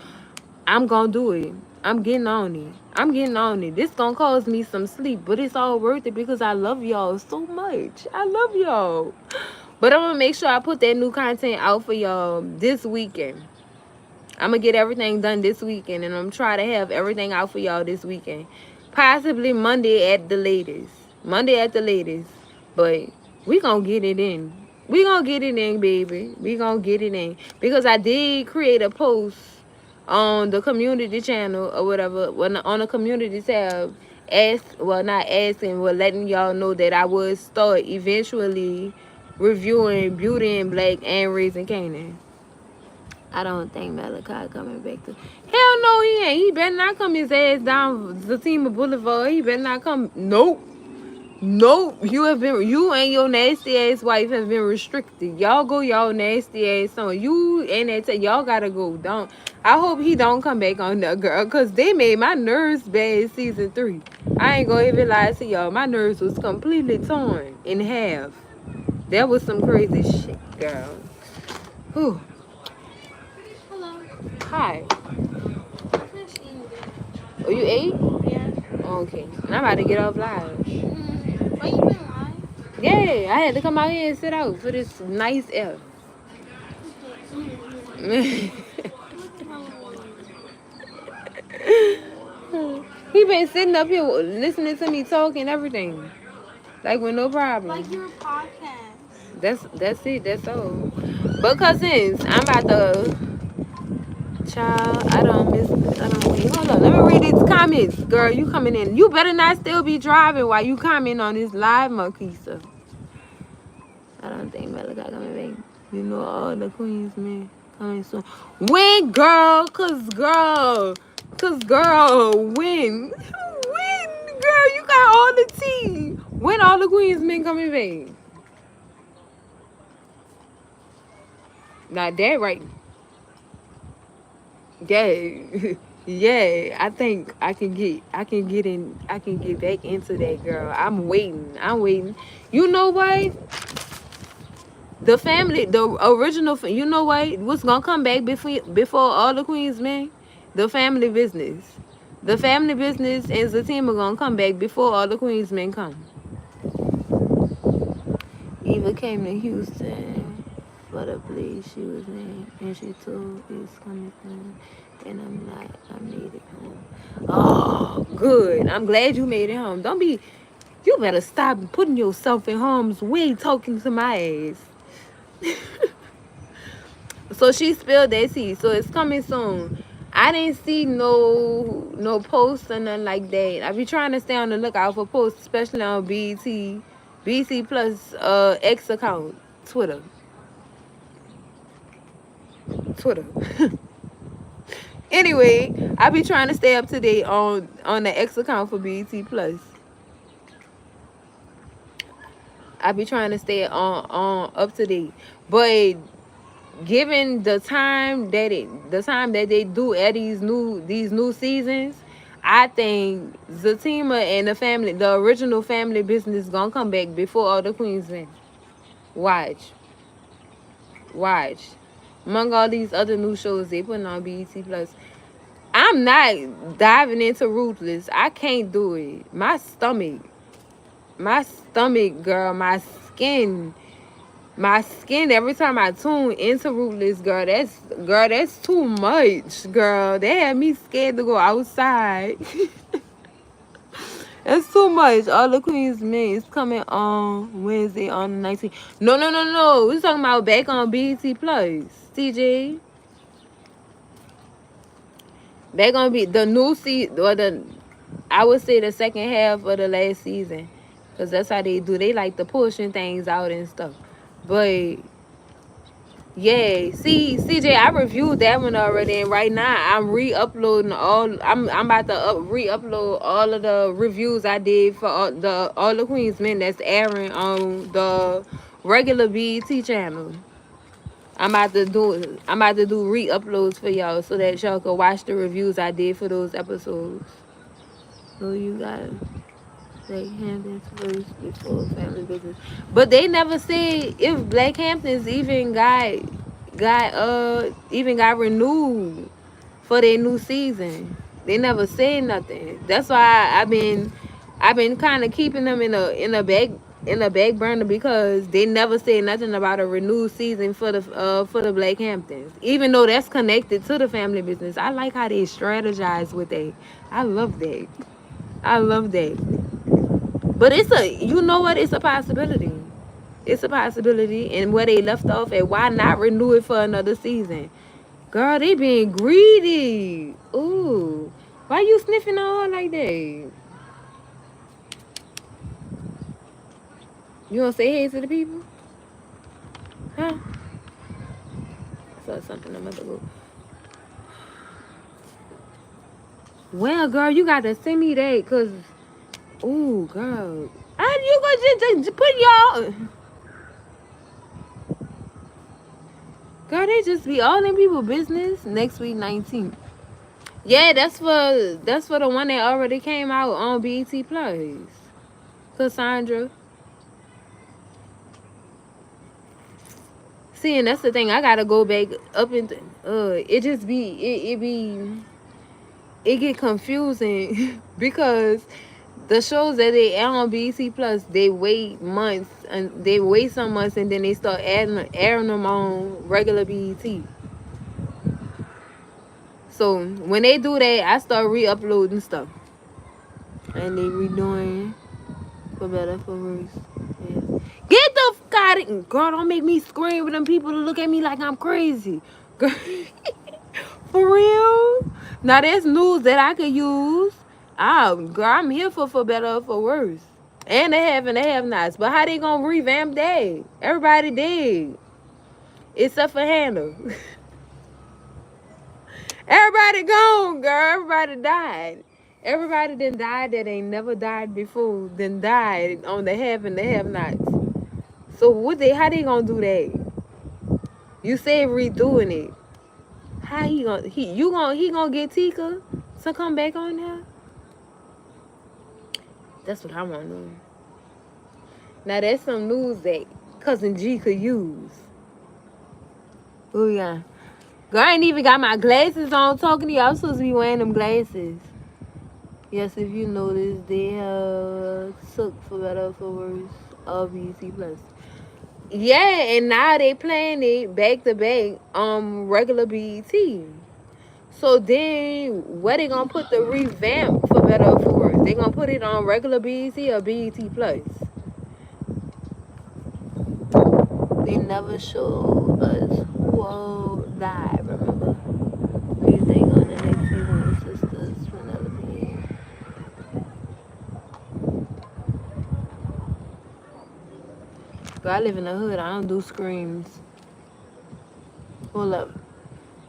I'm gonna do it. I'm getting on it. This gonna cause me some sleep, but it's all worth it because I love y'all so much. I love y'all. But I'm gonna make sure I put that new content out for y'all this weekend. I'm gonna get everything done this weekend, and I'm gonna try to have everything out for y'all this weekend. Possibly Monday at the latest. But we gonna get it in. We gonna get it in, baby. We gonna get it in. Because I did create a post on the community channel or whatever, on the community tab, letting y'all know that I would start eventually reviewing Beauty and Black and Raising Kanan. I don't think Malachi coming back to. Hell no, he ain't. He better not come his ass down Zatima Boulevard. He better not come. Nope. You and your nasty ass wife have been restricted. Y'all go y'all nasty ass on. You and that y'all gotta go. I hope he don't come back on that girl, cause they made my nerves bad season 3. I ain't gonna even lie to y'all. My nerves was completely torn in half. That was some crazy shit, girl. Whew. Hello. Hi. I finished eating dinner. Oh, you ate? Yeah. Okay. And I'm about to get off live. Why you been live? Yeah, I had to come out here and sit out for this nice air. He been sitting up here listening to me talk and everything. Like with no problem. Like your podcast. That's it. That's all. But cousins, I'm about to. Child, I don't miss. I don't wait. Hold on. Let me read these comments, girl. You coming in? You better not still be driving while you comment on this live, Marquisa. I don't think Malachi coming back. You know all the queens, man, coming soon. Win, girl, cause girl, win, girl. You got all the tea. When all the queens men coming back? Not that right. Yeah. Yeah, I think I can get back into that, girl. I'm waiting. You know what? The original, you know what? What's gonna come back before all the queens, man? The family business. The family business and Zatima gonna come back before all the queens men come. Eva came to Houston for the place she was in, and she told it's coming home, and I made it home. Oh, good. I'm glad you made it home. You better stop putting yourself in harm's way talking to my ass. So she spilled that tea. So it's coming soon. I didn't see no posts or nothing like that. I be trying to stay on the lookout for posts, especially on BT Plus X account, Twitter. Anyway, I be trying to stay up to date on the X account for BT Plus. I be trying to stay on up to date, but given the time that they do at these new seasons, I think Zatima and the original family business gonna come back before all the queens win. Watch. Among all these other new shows they putting on BET Plus, I'm not diving into Ruthless. I can't do it. My stomach, girl, my skin. Every time I tune into Ruthless, girl, that's too much, girl. They had me scared to go outside. That's too much. All the Queens men is coming on Wednesday on the 19th. No. We're talking about back on BET Plus. TJ. They're gonna be the new season, or I would say the second half of the last season, because that's how they do. They like to pushing things out and stuff. But yeah, see, CJ, I reviewed that one already, and right now I'm re-uploading I'm about to re-upload all of the reviews I did for all the Queens Men that's airing on the regular BET channel. I'm about to do re-uploads for y'all so that y'all can watch the reviews I did for those episodes. So you got Blackhampton's first before family business. But they never said if Blackhampton's even got renewed for their new season. They never said nothing. That's why I've been kind of keeping them in a back burner, because they never said nothing about a renewed season for the Blackhamptons. Even though that's connected to the family business. I like how they strategize with that. I love that. But you know what? It's a possibility. And where they left off at, why not renew it for another season? Girl, they being greedy. Ooh. Why you sniffing on her like that? You gonna say hey to the people? Huh? I saw something I'm about to go. Well, girl, you got to send me that, because, ooh, girl. You gonna just put y'all... Girl, they just be all in people business next week 19th. Yeah, that's for the one that already came out on BET Plus. Cassandra. See, and that's the thing. I gotta go back up and it just be it get confusing because the shows that they air on BET Plus, they wait months and some months, and then they start airing them on regular BET. So when they do that, I start re-uploading stuff, and they redoing for better, for worse. Yeah. Get the fuck out of didn't, girl, don't make me scream with them people to look at me like I'm crazy. Girl, for real? Now that's news that I could use. Girl, I'm here for better or for worse. And the have nots. But how they gonna revamp that? Everybody did. Except for Hannah. Everybody gone, girl. Everybody died. Everybody then died that ain't never died before, then died on the have and the have nots. So how they gonna do that? You said redoing it. How he gonna get Tika to come back on there? That's what I wanna know. Now that's some news that Cousin G could use. Oh yeah. Girl, I ain't even got my glasses on talking to you. I'm supposed to be wearing them glasses. Yes, if you notice, they took for better or for worse of BET Plus. Yeah, and now they playing it back to back regular BET. So then where they gonna put the revamp for better or for worse? They gonna put it on regular BET or BET Plus? They never show us who all died, remember? What do you think on the next season of Sisters Penelope? Girl, I live in the hood. I don't do screams. Hold up.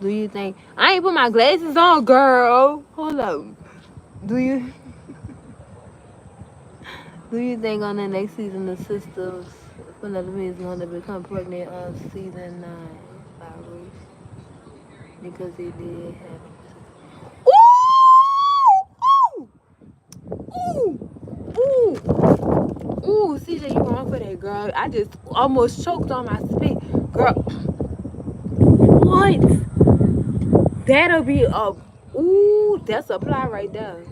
Do you think I ain't put my glasses on, girl? Hold up. Do you think on the next season the Sisters Penelope is gonna become pregnant on season 9 by Ruth? Because they did have Ooh, CJ, you wrong for that, girl. I just almost choked on my spit. Girl, what? That'll be a... Ooh, that's a ply right there.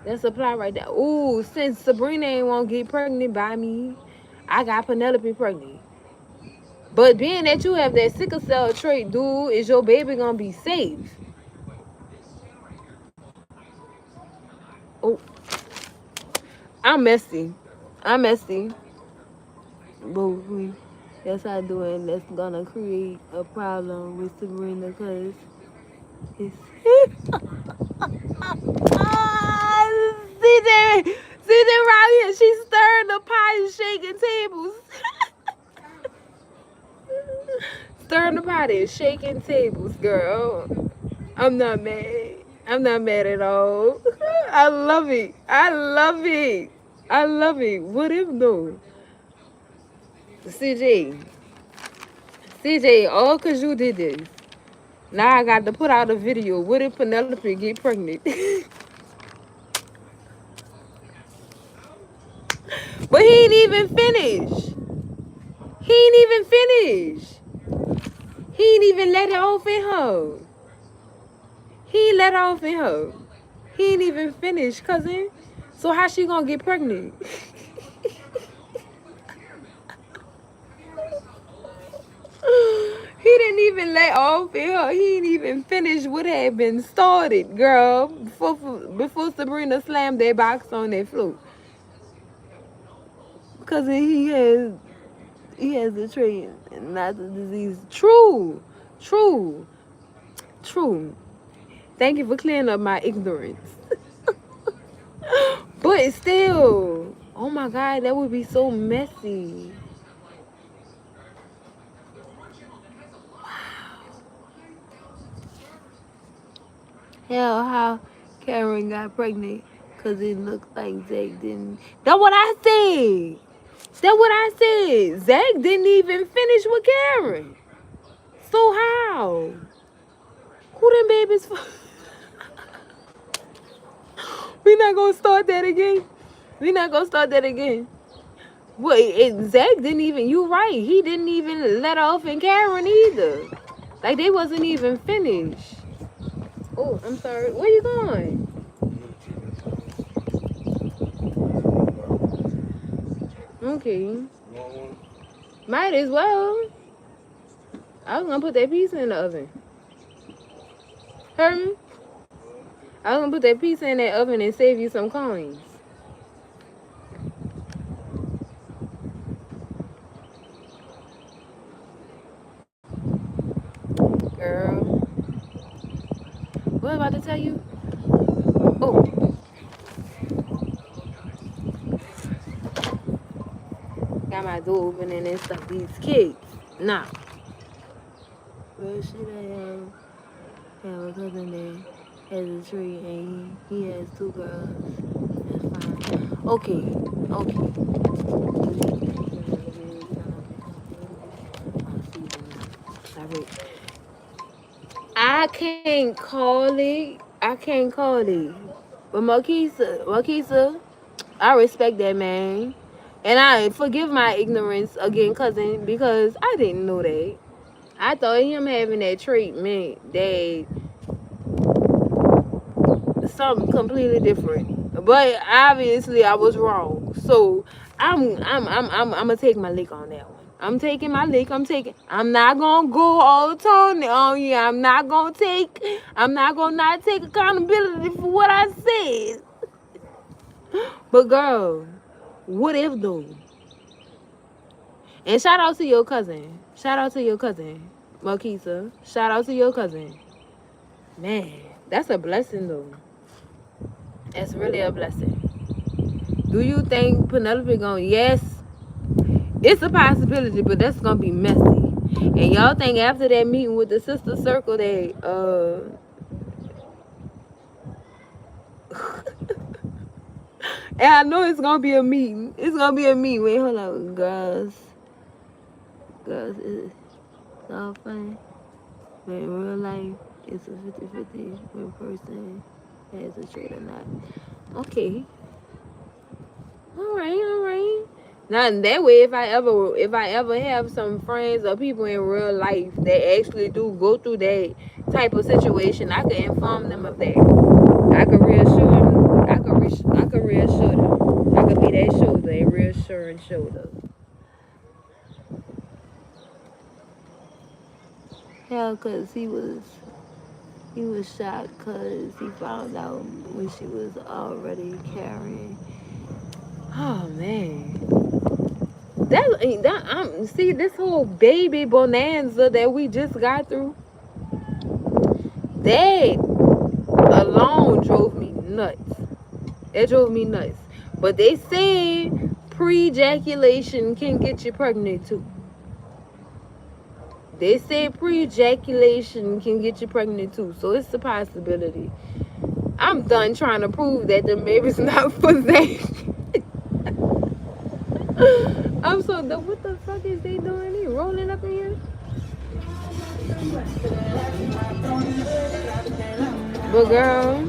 That's a ply right there. Ooh, since Sabrina ain't won't get pregnant by me, I got Penelope pregnant. But being that you have that sickle cell trait, dude, is your baby gonna be safe? Oh, I'm messy. But yes, I do, and that's gonna create a problem with Sabrina because it's CJ right here. She's stirring the pot and shaking tables. Stirring the pot and shaking tables, girl. I'm not mad. I'm not mad at all. I love it. What if though? CJ, all cause you did this. Now I got to put out a video. What if Penelope get pregnant? But he ain't even finished. He ain't even let it off in her. He ain't even finished, cousin. So how she gonna get pregnant? He didn't even let off in her. He ain't even finished what had been started, girl. Before Sabrina slammed that box on that floor. Because he has the trait, not the disease. True. Thank you for clearing up my ignorance. But still, oh my God, that would be so messy. Hell, how Karen got pregnant because it looked like Zach didn't. That's what I said. Zach didn't even finish with Karen. So how? Who them babies for? We not gonna start that again. Well, Zach didn't even. You right. He didn't even let off in Karen either. Like they wasn't even finished. Oh, I'm sorry. Where you going? Okay. Might as well. I was gonna put that pizza in the oven. Heard me? I was gonna put that pizza in that oven and save you some coins. girl. What am I about to tell you? Oh, got my door opening and stuff. These kids. Nah. Where should I have a cousin that has a tree and he has 2 girls. That's fine. Okay. Sorry. I can't call it. But Marquisa, I respect that man. And I forgive my ignorance again, cousin, because I didn't know that. I thought him having that trait meant that something completely different. But obviously I was wrong. So I'm gonna take my lick on that one. I'm taking my lick. I'm not gonna go all tone on you. I'm not gonna not take accountability for what I said. But girl, what if though? And shout out to your cousin. Marquisa. Shout out to your cousin. Man, that's a blessing though. That's really a blessing. Do you think Penelope gonna? Yes, it's a possibility, but that's gonna be messy. And y'all think after that meeting with the sister circle that and I know it's gonna be a meeting. Wait, hold on, girls, it's all fun. But in real life, it's a 50-50 when person has a trait or not. Okay. All right. Now that way, if I ever have some friends or people in real life that actually do go through that type of situation, I could inform them of that. I could reassure them. I could reassure them. I could be that shoulder, a reassuring shoulder. Hell, cause he was shocked cause he found out when she was already carrying. Oh man. See this whole baby bonanza that we just got through. That alone drove me nuts. It drove me nuts. But they said pre-ejaculation can get you pregnant too. So it's a possibility. I'm done trying to prove that the baby's not possessed. I'm so done. What the fuck is they doing here? Rolling up in here? But girl,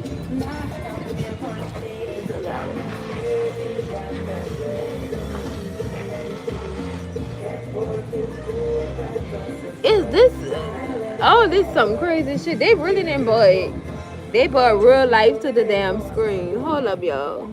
is this? Oh, this is some crazy shit. They really didn't They brought real life to the damn screen. Hold up, y'all.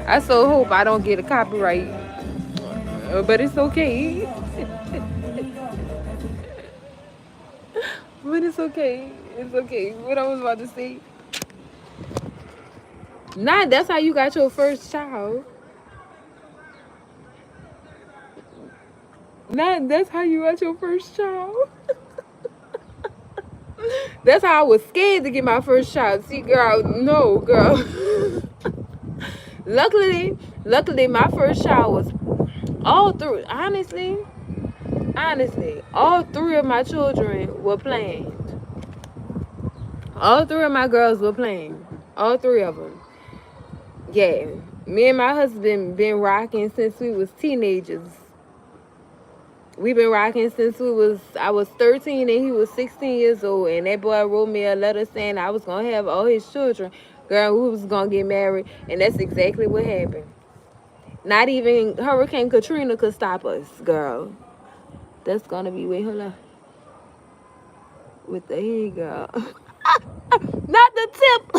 I so hope I don't get a copyright, but it's okay. But it's okay. What I was about to say. Nah, that's how you got your first child. That's how you got your first child. That's how I was scared to get my first child. See, girl, no, girl. Luckily, my first child was all through. Honestly, all 3 of my children were planned. All 3 of my girls were planned. All 3 of them. Yeah, me and my husband been rocking since we was teenagers. We've been rocking since I was 13 and he was 16 years old. And that boy wrote me a letter saying I was going to have all his children. Girl, we was going to get married. And that's exactly what happened. Not even Hurricane Katrina could stop us, girl. That's going to be, wait, hold on. With the head, girl. Not the tip.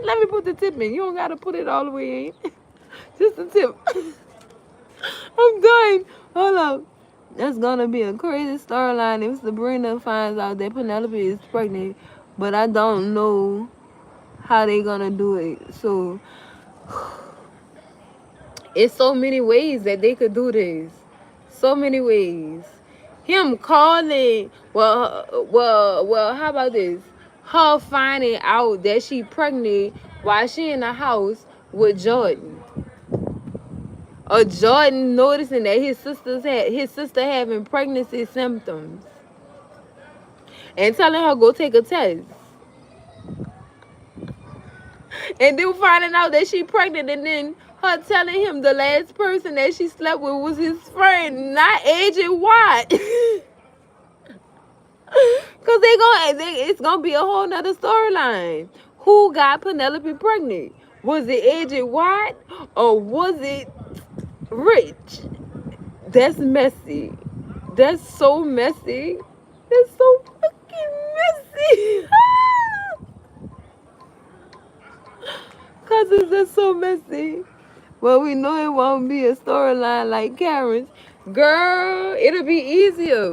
Let me put the tip in. You don't got to put it all the way in. Just the tip. I'm done. Hold up. That's gonna be a crazy storyline if Sabrina finds out that Penelope is pregnant but I don't know how they gonna do it. So it's so many ways that they could do this. So many ways. Him calling, well, how about this? Her finding out that she pregnant while she in the house with Jordan. Or Jordan noticing that his sister having pregnancy symptoms. And telling her go take a test. And then finding out that she pregnant, and then her telling him the last person that she slept with was his friend, not Agent Watt. Cause it's gonna be a whole nother storyline. Who got Penelope pregnant? Was it Agent Watt or was it Rich? That's messy. That's so messy. That's so fucking messy. Cause it's just so messy. Well, we know it won't be a storyline like Karen's. Girl, it'll be easier.